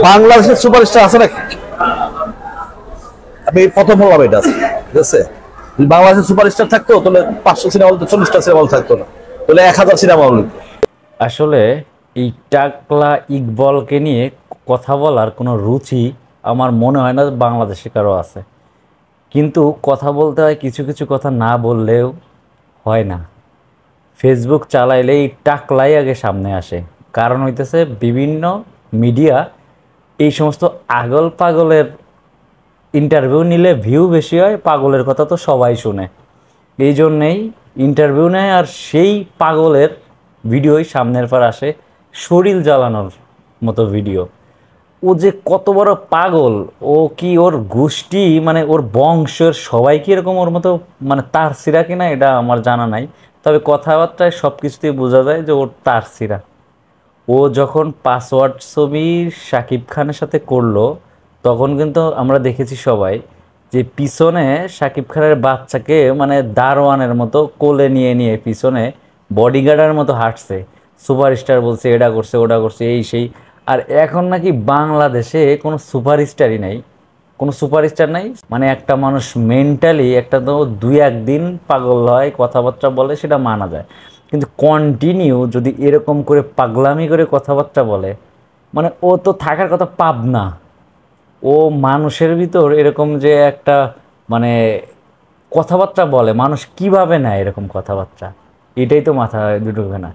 বাংলাদেশের সুপারস্টার আছে নাকি? আমি প্রথম বললাম এটা, ঠিক আছে? বাংলাদেশের সুপারস্টার থাকতো তাহলে 500 সিনেমা হল, 40টা সিনেমা হল থাকতো না, তাহলে 1000 সিনেমা হল। আসলে এই টাকলা ইকবলকে নিয়ে কথা বলার কোনো রুচি আমার মনে হয় না বাংলাদেশে কারো আছে। কিন্তু কথা বলতে হয়, কিছু কিছু কথা না বললেও হয় না। ফেসবুক চালাইলেই টাকলাই আগে সামনে আসে। কারণ হইতেছে বিভিন্ন মিডিয়া এই সমস্ত আগল পাগলের ইন্টারভিউ নিলে ভিউ বেশি হয়, পাগলের কথা তো সবাই শুনে। এই জন্যেই ইন্টারভিউ নেয় আর সেই পাগলের ভিডিওই সামনের পর আসে, শরীর জ্বালানোর মতো ভিডিও। ও যে কত বড় পাগল, ও কি ওর গোষ্ঠী মানে ওর বংশের সবাই কি এরকম ওর মতো মানে তার সিরা কিনা এটা আমার জানা নাই। তবে কথাবার্তায় সব কিছুতেই বোঝা যায় যে ওর তার সিরা। ও যখন পাসওয়ার্ড ছবি শাকিব খানের সাথে করলো, তখন কিন্তু আমরা দেখেছি সবাই যে পিছনে শাকিব খানের বাচ্চাকে মানে দারোয়ানের মতো কোলে নিয়ে নিয়ে পিছনে বডিগার্ডের মতো হাঁটছে। সুপারস্টার বলছে, এটা করছে ওটা করছে এই সেই। আর এখন নাকি বাংলাদেশে কোনো সুপারস্টারই নাই, কোনো সুপারস্টার নাই। মানে একটা মানুষ মেন্টালি একটা তো 2-1 দিন পাগল হয়, কথাবার্তা বলে, সেটা মানা যায়। কিন্তু কন্টিনিউ যদি এরকম করে পাগলামি করে কথাবার্তা বলে, মানে ও তো থাকার কথা পাবনা। ও মানুষের ভিতর এরকম যে একটা মানে কথাবার্তা বলে, মানুষ কিভাবে নেয় এরকম কথাবার্তা, এটাই তো মাথায় ঢুকবে না।